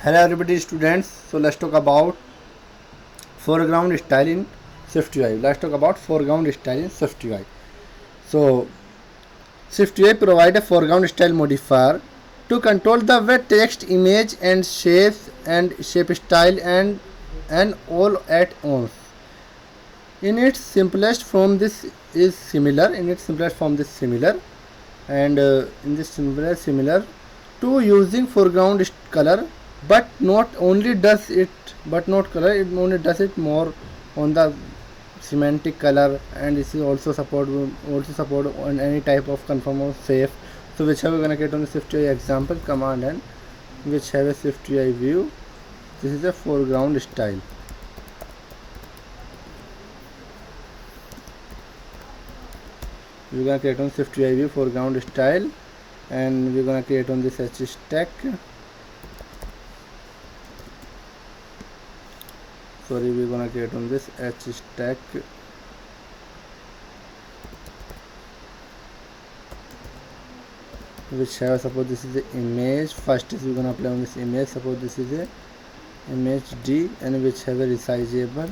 Hello everybody students, so let's talk about foreground style in SwiftUI. Let's talk about foreground style in SwiftUI. So SwiftUI provide a foreground style modifier to control the way text, image and shapes and shape style and all at once. In its simplest form this is similar and in this similar to using foreground color, but not only does it does it more on the semantic color, and this is also support on any type of conform or safe. So which have we gonna get on the SwiftUI example command, and which have a SwiftUI view. This is a foreground style. We're gonna create on SwiftUI view foreground style, and we're gonna create on this H stack. We're gonna create on this H stack. Which have, suppose this is the image. First is we're gonna apply on this image. Suppose this is a image D, and which have a resizable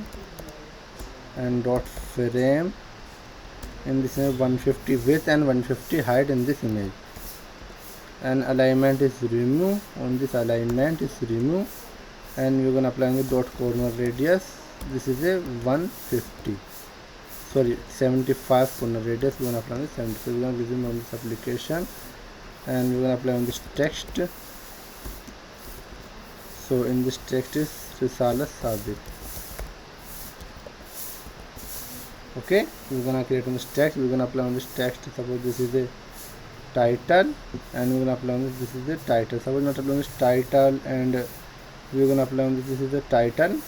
and dot frame, and this is 150 width and 150 height in this image, and alignment is remove. On this alignment is remove, and we're gonna apply the dot corner radius. This is a 75 corner radius. We're gonna apply this 75. We're gonna resume on this application, and we're gonna apply on this text. So in this text is Risala Sadiq. Okay, we're gonna create on this text. We're gonna apply on this text. Suppose this is a title, and we're gonna apply on this is the title. Suppose not apply on this title, and we're gonna apply on this is the title,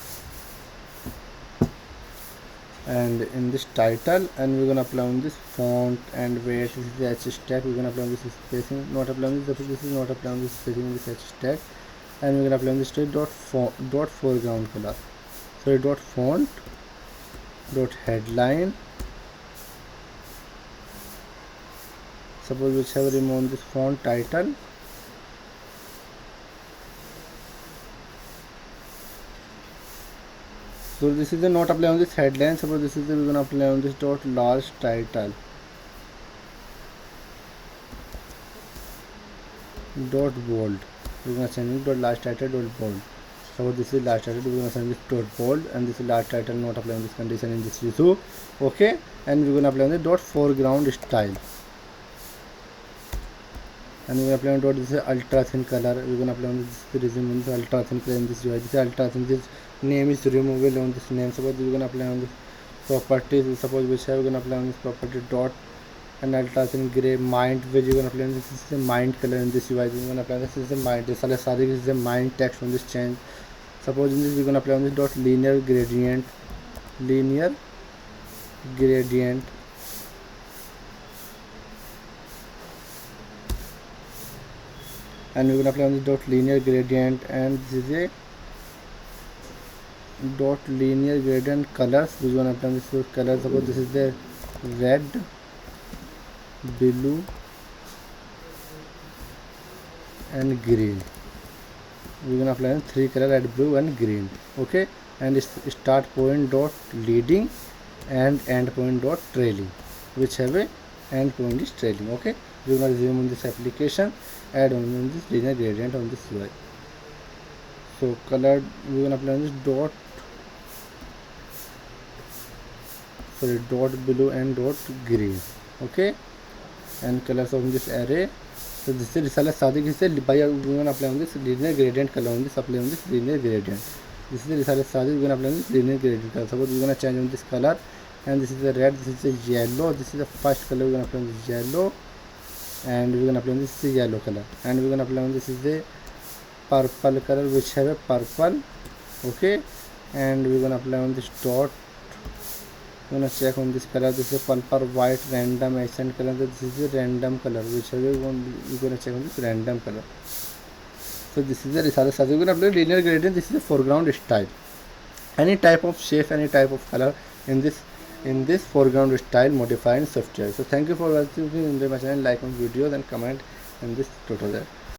and in this title, and we're gonna apply on this font and weight. This is the H stack. We're gonna apply on this spacing, not apply on this. This is not apply on this spacing in this H stack, and we're gonna apply on this dot foreground color. So dot font, dot headline. Suppose we have removed this font title, so this is the not apply on this headline. Suppose this is the, we're gonna apply on this dot large title, dot bold. We're gonna change it dot large title dot bold. So this is large title, we're gonna send this dot bold, and this is large title, not apply on this condition in this issue. Okay, and we're gonna apply on the dot foreground style, and we're gonna apply on dot this is ultra thin color. We're gonna apply on this resume on this ultra thin color in this UI. This is ultra thin. This name is removable on this name. Suppose we're gonna apply on this properties. Suppose which we're gonna apply on this property dot and ultra thin gray mind, which you're gonna apply on this is the mind color in this UI. We're gonna apply this is the mind. This is the mind text on this change. Suppose in this we're gonna apply on this dot linear gradient, and we're gonna apply on this dot linear gradient, and this is a dot linear gradient colors. We're gonna apply on this color. Suppose this is the red, blue and green. We're gonna apply on three color, red, blue and green. Okay, and start point dot leading and end point dot trailing, which have a end point is trailing. Okay, we're gonna resume on this application, add on this linear gradient on this UI. So color, we're gonna apply on this dot blue and dot green. Okay, and colors of this array. So this is Risala Sadiq. Is by we're gonna apply on this linear gradient color on this, apply on this linear gradient. This is the Risala Sadiq. We're gonna apply on this linear gradient color. Suppose we're gonna change on this color, and this is the red, this is the yellow, this is the first color. We're gonna apply on this yellow, and we're gonna apply on this yellow color, and we're gonna apply on this is the purple color, which have a purple. Okay, and we're gonna apply on this dot. We're gonna check on this color. This is purple, white, random, accent color. This is the random color, which we're gonna check on this random color. So this is the Risala Sadiq. We're gonna apply linear gradient. This is the foreground style. Any type of shape, any type of color in this foreground style modified in SwiftUI. So thank you for watching in my channel. Like my videos and comment in this tutorial.